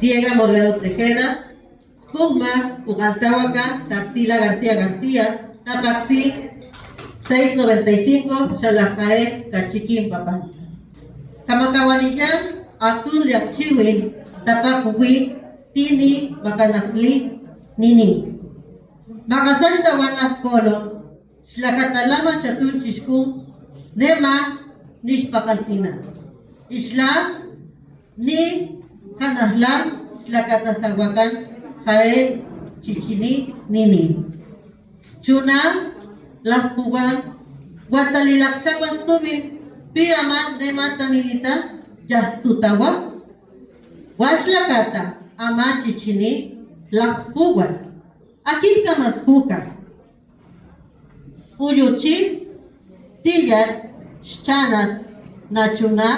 Diego Morgado Tejeda, Kuzma, Pugaltahuaca, Tarsila García García, Tapaxi, 695, Xalajae, Cachiquín, papá. Kamakawanillan, Atun Liakchiwin, Tapacuwi, Tini, Bacanafli, Nini. Makasalta Wanlas Kolo, Xlacatalama Chatun Chishku, Nema, Nishpapaltina. Isla, Ni, Kanahlan, Xlacatazahuacan, Jael, Chichini, Nini. Chuna, Lapugan, Guatalilaksapan Tumi, Piaman de Mataninita, Yastutawa, Huaxlacata, Ama Chichini, Lapugan, Akita Maskuka, Uyuchi, Tillar, Xchanat, Nachuna,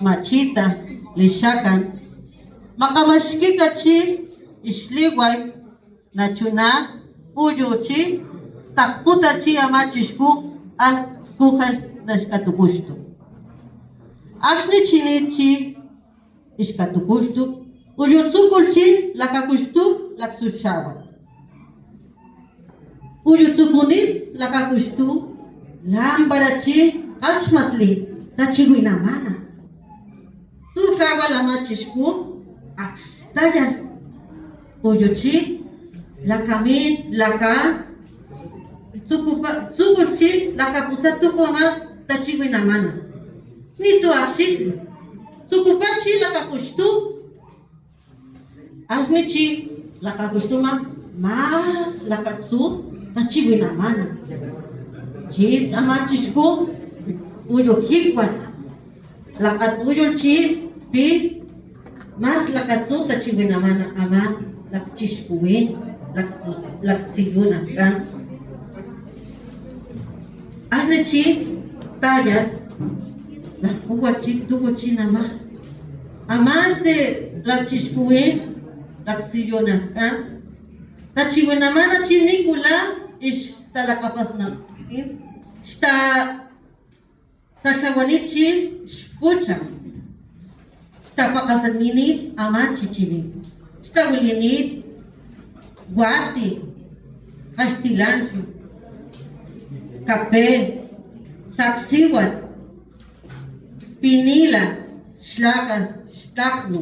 Machita, Lishakan, Makamashkikachi, Ishliwai, Nachuna, Uyuchi, Takputachi Amachishku, Al Skuhal Nashkatukushtu. Akshni Chinichi, Ishkatukushtu, Uyutsukulchi, Lakakushtu, Laksushawa. Uyutsukunit, Lakakushtu, Lambarachi, Ashmatli, Tachiwinamana. Turkawa Lamachishku, Axtayar. Uyuchi, Lakamin, Laka, Tsukurchi, Lakapuzatukuama, Tachiwinamana. Nito Axitli. Tsukupachi, Lakakushtu, Ashnichi, Lakakushtuma, Mas, Lakatsu, Tachiwinamana. Chi, Amachishku, Uyuhikwan. Lakatuyuchi, Pi, Mas Lakatsu, Tachiwinamana, Ama, Lakchishkuin, Laksiyunakan. Ashnichi, Tayar, Lakuachi, Tuguchi Nama. Amas de Lakchishkuin, Laksiyunakan. Tachiwinamana Chinikula, Ish Talakapasna. Sta Tashawanichi, Spucha. Tapakatanini, Ama Chichini. Stawilini, Guati, Castilancho, Capé, Saxiwat, Pinila, Shlakan, Stakno.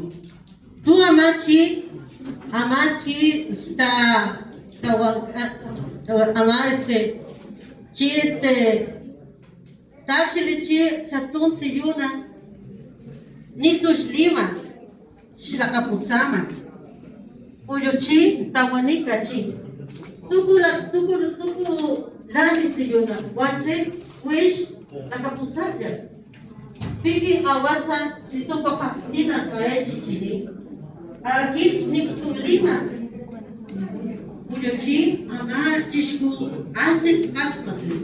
Tu Amachi, sta Amaste, Taxilichi, Chatun Siyuna, Nitush Lima, Shlakaputzama, Uyuchi, Tawanikachi, Tuku, Lani Siyuna, Wante, Wish, Lakaputzaya, Piki Awasa, Situpa Tina Fae Chichini, Akit Niktu Lima, Uyuchi, Ama Chishku, Asnik Aspatli.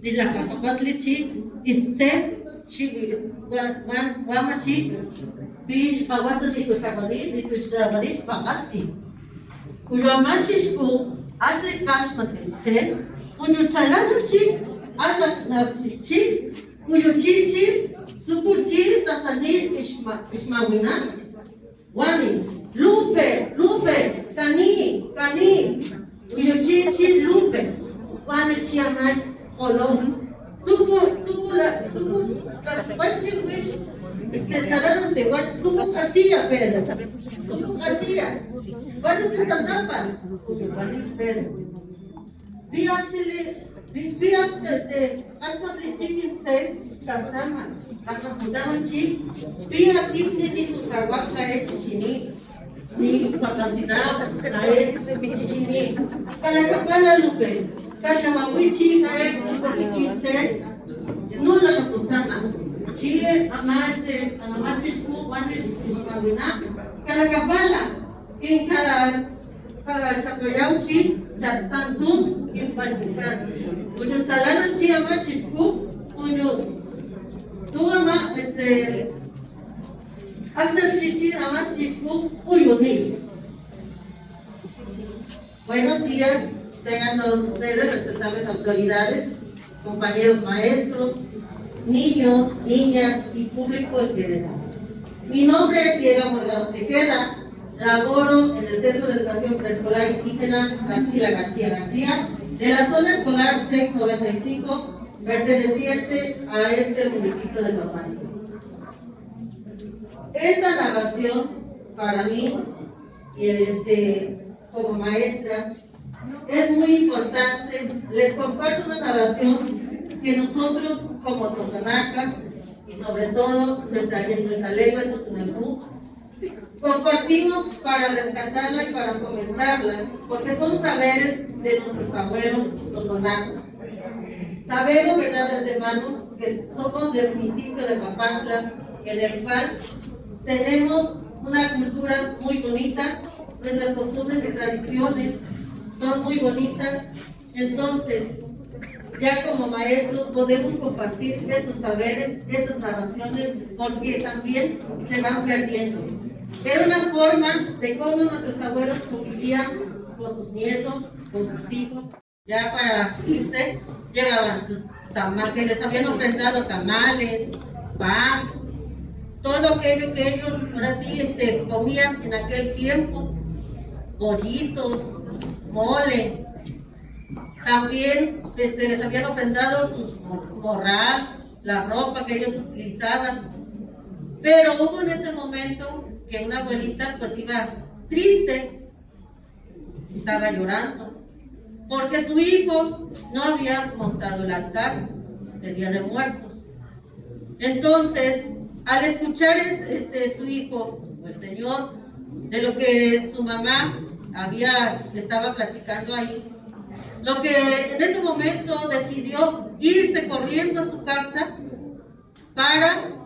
Nila kakapaslichi, itse, wamachi, bish kawata dito sabali, pakati. Uyamachishku, asli kasmatli, unyutsalanuchi, aslasnachichi, uyuchichi, sukurchi, tasani, ishmagina, wani, lupe, kani, uyuchichi, lupe, wani chiamach, Colón, panchi wish, talagang tiwan, tuku Castilla, pero, tuku Castilla, wani tatanapan, wani pero. We actually, actually chicken say, kasama, nakapudaman chips, we actively dito sa wak kahit chichini, ni patamdina, kahit chichini, kalakapala lupe, Kashawawichi kahit chicken say, nula kapudaman. Chile, amachishku, wanishmagina, kalakapala, in cada chapayauchi, chatantun, in pachucan. Cuyo salano chi amachisku, cuyo tu ama, hasta chichi amachisku, cuyo ni. Buenos días, tengan todos ustedes, respetables autoridades, compañeros maestros, niños, niñas y público en general. Mi nombre es Diego Morgado Tejeda, laboro en el Centro de Educación Preescolar Indígena García García, de la zona escolar 695, perteneciente a este municipio de Papantla. Esta narración, para mí, como maestra, es muy importante. Les comparto una narración que nosotros como totonacas y sobre todo nuestra lengua totonacú compartimos para rescatarla y para fomentarla, porque son saberes de nuestros abuelos totonacos. Sabemos, verdad, de antemano, que somos del municipio de Papantla, en el cual tenemos una cultura muy bonita, nuestras costumbres y tradiciones son muy bonitas. Entonces, ya como maestros podemos compartir estos saberes, estas narraciones, porque también se van perdiendo. Era una forma de cómo nuestros abuelos convivían con sus nietos, con sus hijos. Ya para irse, llevaban sus tamales, que les habían ofrendado tamales, pan, todo aquello que ellos ahora sí comían en aquel tiempo, pollitos, mole. También les habían ofrendado sus morral, la ropa que ellos utilizaban. Pero hubo en ese momento que una abuelita pues iba triste, estaba llorando, porque su hijo no había montado el altar del Día de Muertos. Entonces, al escuchar su hijo, el señor, de lo que su mamá estaba platicando ahí, lo que en ese momento decidió irse corriendo a su casa para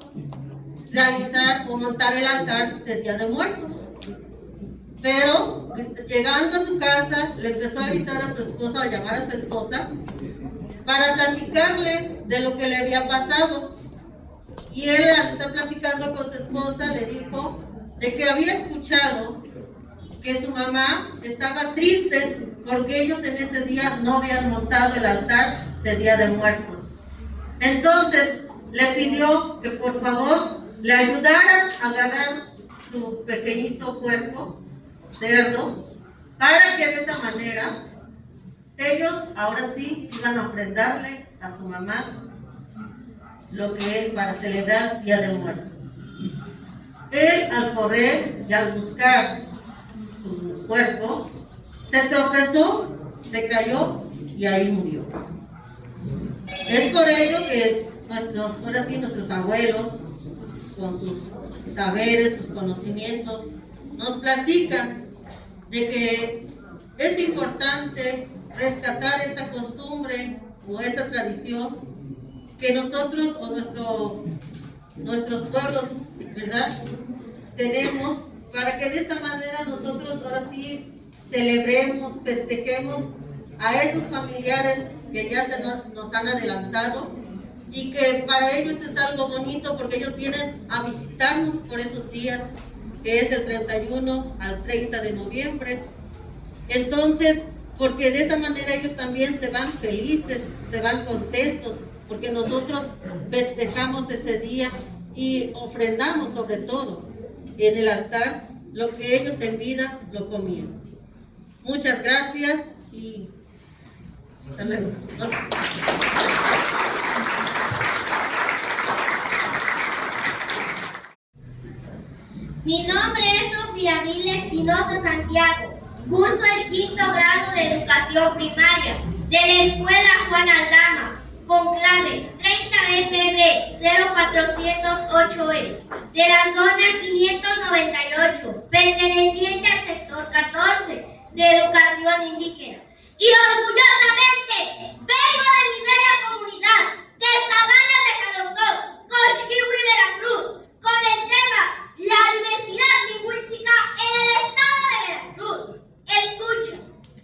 realizar o montar el altar del Día de Muertos. Pero llegando a su casa, le empezó a gritar a su esposa, a llamar a su esposa, para platicarle de lo que le había pasado. Y él, al estar platicando con su esposa, le dijo de que había escuchado que su mamá estaba triste porque ellos en ese día no habían montado el altar del Día de Muertos. Entonces le pidió que por favor le ayudaran a agarrar su pequeñito puerco, cerdo, para que de esa manera ellos ahora sí iban a ofrendarle a su mamá lo que es para celebrar Día de Muertos. Él, al correr y al buscar su puerco, se tropezó, se cayó y ahí murió. Es por ello que nuestros abuelos, con sus saberes, sus conocimientos, nos platican de que es importante rescatar esta costumbre o esta tradición que nosotros o nuestros pueblos, ¿verdad?, tenemos, para que de esta manera nosotros ahora sí celebremos, festejemos a esos familiares que ya nos han adelantado y que para ellos es algo bonito porque ellos vienen a visitarnos por esos días, que es del 31 al 30 de noviembre. Entonces, porque de esa manera ellos también se van felices, se van contentos, porque nosotros festejamos ese día y ofrendamos sobre todo en el altar lo que ellos en vida lo comían. Muchas gracias y hasta luego. Mi nombre es Sofía Mila Espinosa Santiago. Curso el 5º grado de educación primaria de la Escuela Juan Aldama, con clave 30 DPB 0408E, de la zona 598, perteneciente al sector 14 de educación indígena. Y orgullosamente vengo de mi bella comunidad de Sabana de Jalondó, Coxquihui, Veracruz, con el tema La diversidad lingüística en el estado de Veracruz. Escucha.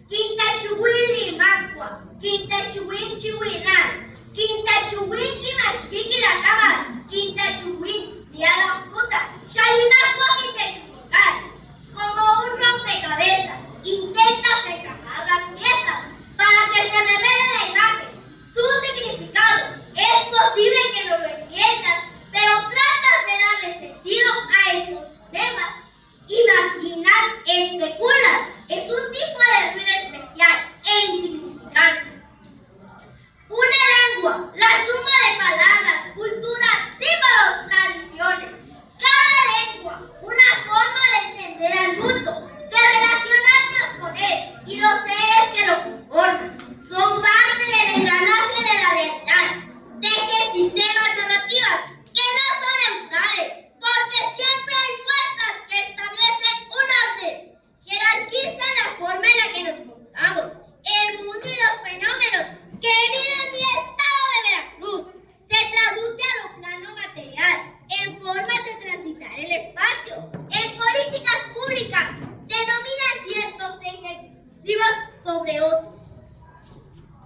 Quintachuhuin Limacua, Quintachuhuin Chihuinal, Quintachuhuin Quimashquiqui la cámara, Quintachuhuin Diadas Puta, Chalimacua Quintachuhuical. Como un rompecabezas, intentas encajar las piezas para que se revele la imagen, su significado. Es posible que no lo entiendas, pero tratas de darle sentido a estos temas. Imaginar, especular, es un tipo de ruido especial e insignificante. Una lengua, la suma de palabras, culturas, símbolos, tradiciones. Cada lengua, una forma de entender al mundo, de relacionarnos con él y los seres que lo conforman. Son parte del engranaje de la realidad. Dejen sistemas narrativas que no son neutrales, porque siempre hay fuerzas que establecen un orden, jerarquizan la forma en la que nos contamos, el mundo y los fenómenos que viven mi estado de Veracruz. Se traduce a lo plano material, en formas de transitar el espacio, en políticas públicas, denominan ciertos ejes sobre otros.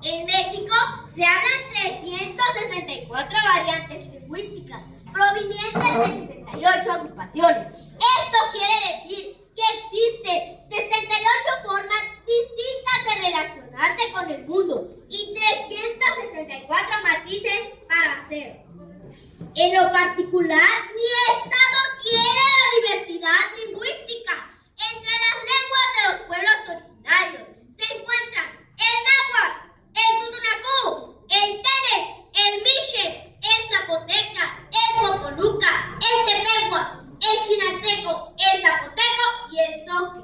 En México se hablan 364 variantes lingüísticas provenientes de 68 agrupaciones. Esto quiere decir que existen 68 formas distintas de relacionarse con el mundo y 364 matices para hacerlo. En lo particular, mi estado quiere la diversidad lingüística. Entre las lenguas de los pueblos originarios se encuentran el náhuatl, el tutunacú, el tene, el mixe, el zapoteca, el popoluca, el tepehua, el chinanteco, el zapoteco y el zoque.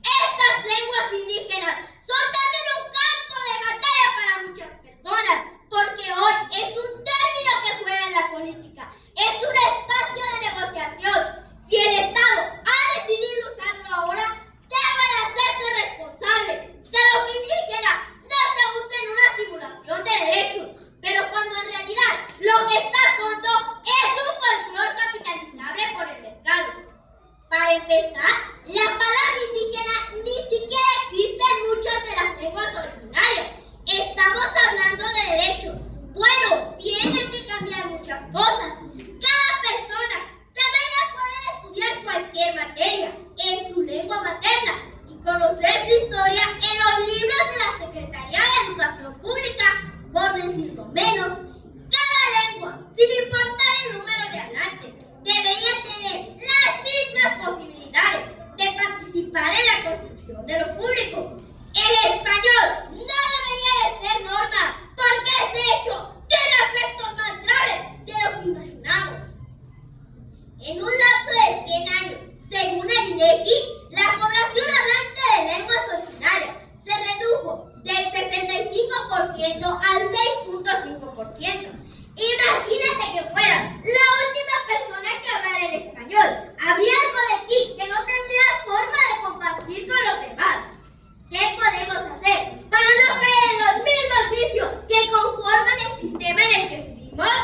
Estas lenguas indígenas son también un campo de batalla para muchas personas, porque hoy es un término que juega en la política, es un espacio de negociación. Si el Estado ha decidido usarlo ahora, deben hacerse responsables de lo que indígena no se use en una simulación de derechos, pero cuando en realidad lo que está a fondo es un folclore capitalizable por el mercado. Para empezar, la palabra indígena ni siquiera existe en muchas de las lenguas originarias. Estamos hablando de derechos. Bueno, tienen que cambiar muchas cosas. Cada persona debería poder estudiar cualquier materia en su lengua materna y conocer su historia en los libros de la Secretaría de Educación Pública, por decirlo menos. Cada lengua, sin importar el número de hablantes, debería tener las mismas posibilidades de participar en la construcción de lo público. El español no debería de ser norma, porque ese hecho tiene efectos más graves de lo que imaginamos. En un lapso de 100 años, según el INEGI, la población hablante de lenguas originarias se redujo del 65% al 6.5%. Imagínate que fueras la última persona que hablara el español. Habría algo de ti que no tendrías forma de compartir con los demás. ¿Qué podemos hacer para no caer en los mismos vicios que conforman el sistema en el que vivimos?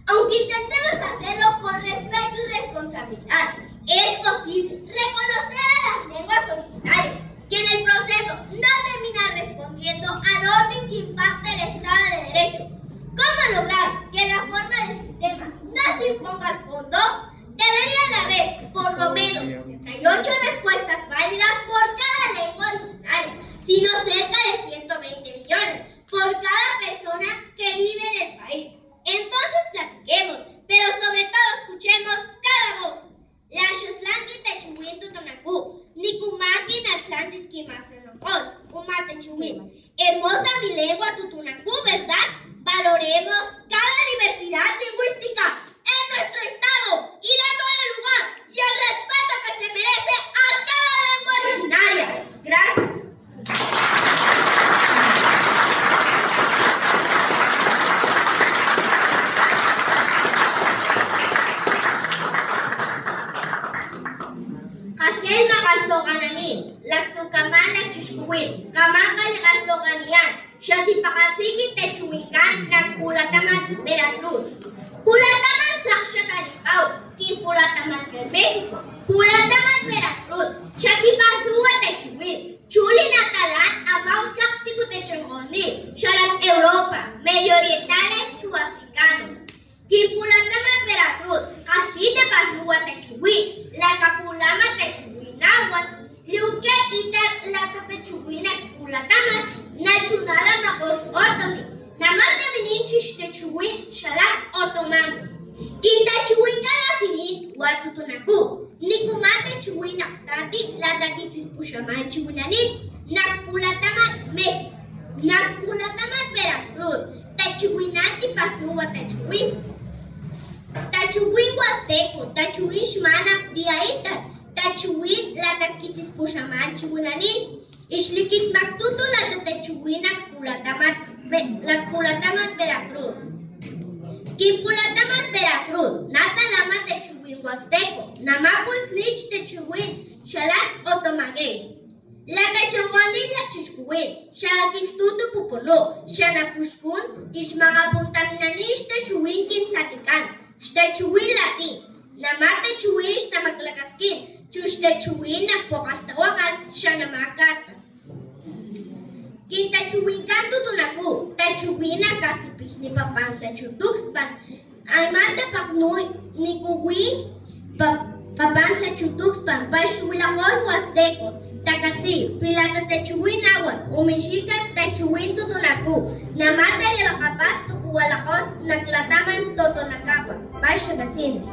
Aunque intentemos hacerlo con respeto y responsabilidad, es posible reconocer a las lenguas originarias que en el proceso no terminan respondiendo al orden que impacta el Estado de Derecho. ¿Cómo lograr que la forma del sistema no se imponga al fondo? Debería de haber por lo menos 68 respuestas válidas por cada lengua originaria, sino cerca de 120 millones por cada persona que vive en el país. Entonces platiquemos, pero sobre todo escuchemos cada voz. La Xoslanqui Techuhuin Tutunacú, Nicumaqui Naxlanqui Quimasenocol, Umatechuhuin. Hermosa mi lengua Tutunacú, ¿verdad? Valoremos cada diversidad lingüística en nuestro estado y dándole el lugar y el respeto que se merece a cada lengua originaria. Gracias. Haciel Magaltoganani, Laxucaman Lachuxcuin, Camanga Legaltoganian, Xotipacalciqui Techuhuincán, Naculataman, Veracruz. Culataman Kimpulatamat del México, Pulatamat Veracruz, Chakipazúa Techuil, Chuli Natalán, Amau Sáptico Techengoni, Sharat Europa, Medio Orientales, Chubafricanos. Kimpulatamat Veracruz, Casite Pazúa Techuil, La Capulama Techuil, Nahuatl, Liuque Itar Lato Techuil, Pulatamat, Nachunala Macos Otomi, Namate Mininchis Techuil, Shalat Otomango. Quinta chuin karapinit watutunaku. Nikumate chuin naktati latakitis pushaman chuinanit. Nakpulatamat México. Nakpulatamat Veracruz. Tachuinati pasua tachuin. Tachuin huasteco. Tachuin shmanak diaita. Tachuin latakitis pushaman chuinanit. Ishlikis maktutu latatachuin nakpulatamat Veracruz. Kimpulatamat Veracruz, Natalamat Techuin Huasteco, Namapul Flich Techuin, Shalat Otomagay. La Techongoni la Chichuin, Shalakistutu Pupulo, Shanapushkun, Ishmagapuntaminanish Techuin Kinsatikan, Techuin Latin, Namat Techuin Stamaklakaskin, Chush Techuin Napokastawakan, Shanamakata. Quinta chuinkan tutunaku, tachuina kasipis ni papansa chutuxpan. Aymanta paknui ni kuwi papansa chutuxpan, paixuilakol huastecos, takasi, pilata tachuinawan, umishikan tachuin tutunaku, namata yalakapat tukuwalakos, naklataman totonakapan, paixagatsinis.